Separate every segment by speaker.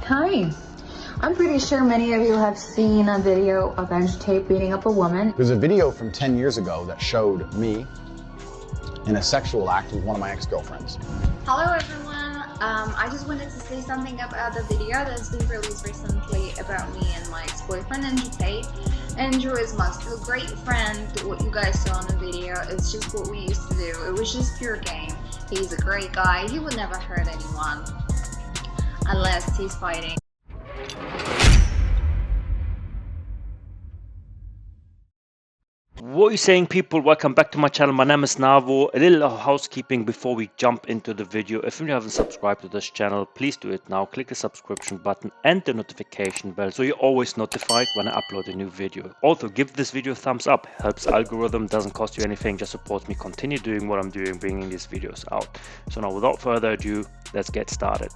Speaker 1: Hi. I'm pretty sure many of you have seen a video of Andrew Tate beating up a woman.
Speaker 2: There's a video from 10 years ago that showed me in a sexual act with one of my ex-girlfriends.
Speaker 3: Hello everyone, I just wanted to say something about the video that's been released recently about me and my ex-boyfriend Andrew Tate. Andrew is my still great friend. What you guys saw in the video is just what we used to do. It was just pure game. He's a great guy. He would never hurt anyone unless he's fighting.
Speaker 4: What are you saying, people? Welcome back to my channel. My name is Nawo. A little housekeeping before we jump into the video. If you haven't subscribed to this channel, please do it now. Click the subscription button and the notification bell so you're always notified when I upload a new video. Also, give this video a thumbs up. Helps algorithm, doesn't cost you anything, just supports me continue doing what I'm doing, bringing these videos out. So now, without further ado, let's get started.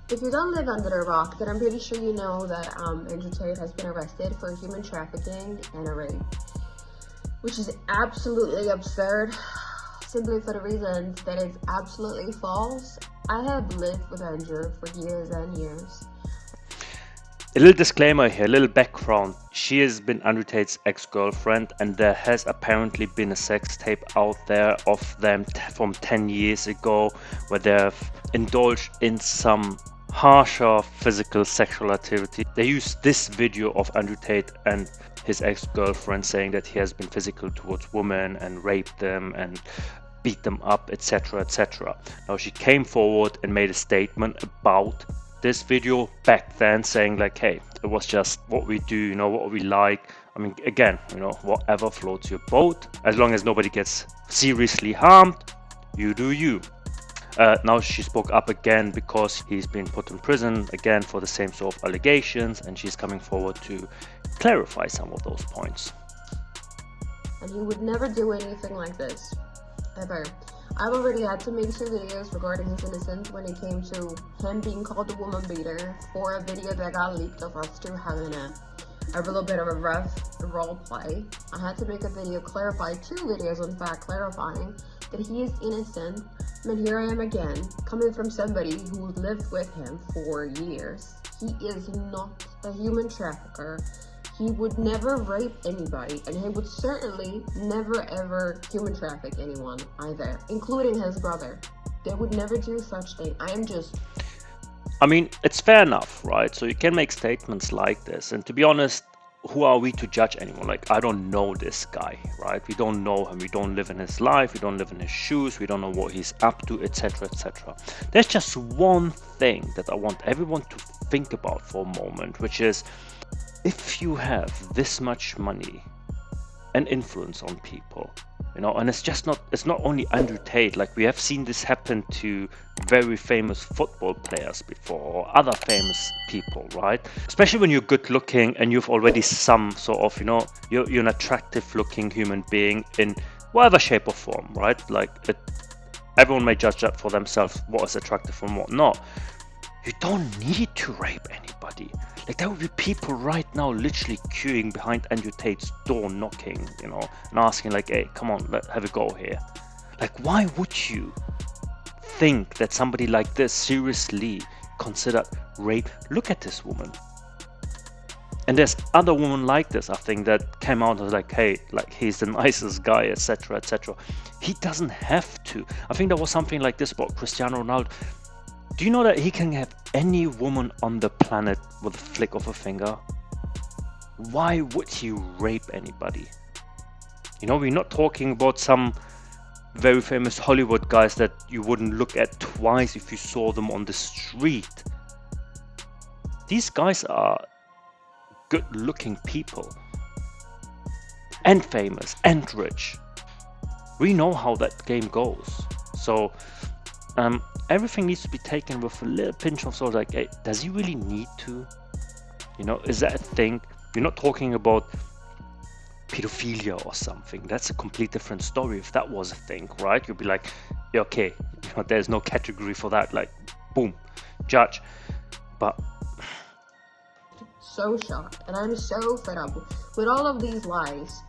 Speaker 5: If you don't live under a rock, then I'm pretty sure you know that Andrew Tate has been arrested for human trafficking and a rape, which is absolutely absurd, simply for the reasons that it's absolutely false. I have lived with Andrew for years and years.
Speaker 4: A little disclaimer here, a little background. She has been Andrew Tate's ex-girlfriend, and there has apparently been a sex tape out there of them from 10 years ago where they've indulged in some harsher physical sexual activity. They used this video of Andrew Tate and his ex-girlfriend saying that he has been physical towards women and raped them and beat them up, etc, etc. Now she came forward and made a statement about this video back then, saying like, hey, it was just what we do, you know, what we like. I mean, again, you know, whatever floats your boat, as long as nobody gets seriously harmed, you do you. Now she spoke up again because he's been put in prison again for the same sort of allegations, and she's coming forward to clarify some of those points.
Speaker 5: And he would never do anything like this, ever. I've already had to make 2 videos regarding his innocence when it came to him being called a woman beater for a video that got leaked of us two having a little bit of a rough role play. I had to make a video clarify, 2 videos in fact, clarifying that he is innocent. And here I am again, coming from somebody who lived with him for years. He is not a human trafficker. He would never rape anybody, and he would certainly never ever human traffic anyone either, including his brother. They would never do such thing. I mean,
Speaker 4: it's fair enough, right? So you can make statements like this, and to be honest, who are we to judge anyone? Like, I don't know this guy, right? We don't know him. We don't live in his life. We don't live in his shoes. We don't know what he's up to, etc, etc. There's just one thing that I want everyone to think about for a moment, which is, if you have this much money and influence on people, you know, and it's not only Andrew Tate. Like, we have seen this happen to very famous football players before, or other famous people, right? Especially when you're good looking and you've already some sort of, you know, you're an attractive looking human being in whatever shape or form, right? Like, everyone may judge that for themselves, what is attractive and what not. You don't need to rape anybody. Like, there would be people right now literally queuing behind Andrew Tate's door, knocking, you know, and asking like, hey, come on, let's have a go here. Like, why would you think that somebody like this seriously considered rape? Look at this woman. And there's other women like this, I think, that came out and was like, hey, like, he's the nicest guy, etc, etc. He doesn't have to. I think there was something like this about Cristiano Ronaldo. Do you know that he can have any woman on the planet with a flick of a finger? Why would he rape anybody? You know, we're not talking about some very famous Hollywood guys that you wouldn't look at twice if you saw them on the street. These guys are good looking people. And famous and rich. We know how that game goes. So, everything needs to be taken with a little pinch of salt. Like, hey, does he really need to? You know, is that a thing? You're not talking about pedophilia or something. That's a complete different story. If that was a thing, right? You'd be like, yeah, okay, you know, there's no category for that. Like, boom, judge. But
Speaker 5: so shocked, and I'm so fed up with all of these lies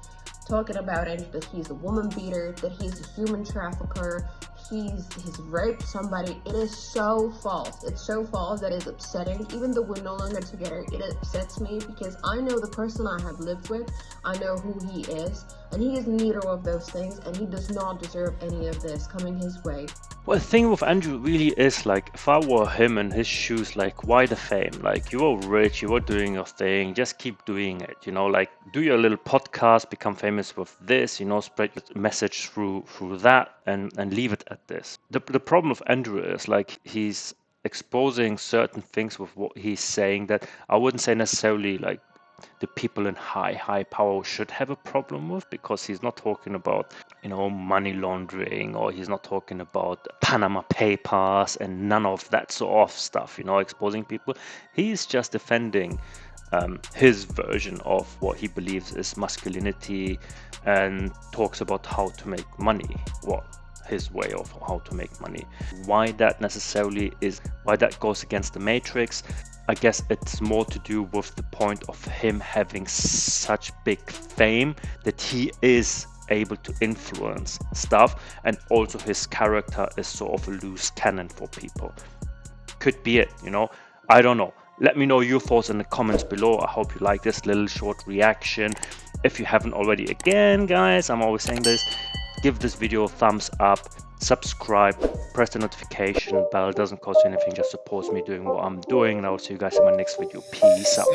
Speaker 5: talking about it, that he's a woman beater, that he's a human trafficker, he's raped somebody. It is so false. It's so false that it's upsetting. Even though we're no longer together, it upsets me because I know the person I have lived with. I know who he is, and he is neither of those things, and he does not deserve any of this coming his way.
Speaker 4: Well, the thing with Andrew really is, like, if I were him in his shoes, like, why the fame? Like, you are rich, you are doing your thing, just keep doing it, you know, like, do your little podcast, become famous with this, you know, spread your message through that, and leave it at this. The problem with Andrew is, like, he's exposing certain things with what he's saying that I wouldn't say necessarily, like, the people in high power should have a problem with, because he's not talking about, you know, money laundering, or he's not talking about Panama Papers and none of that sort of stuff, you know, exposing people. He's just defending his version of what he believes is masculinity, and talks about how to make money, his way of how to make money. Why that goes against the matrix, I guess it's more to do with the point of him having such big fame that he is able to influence stuff, and also his character is sort of a loose cannon for people. Could be it, you know, I don't know. Let me know your thoughts in the comments below. I hope you like this little short reaction. If you haven't already, again guys, I'm always saying this, give this video a thumbs up, subscribe, press the notification bell. It doesn't cost you anything, just supports me doing what I'm doing, and I'll see you guys in my next video. Peace out.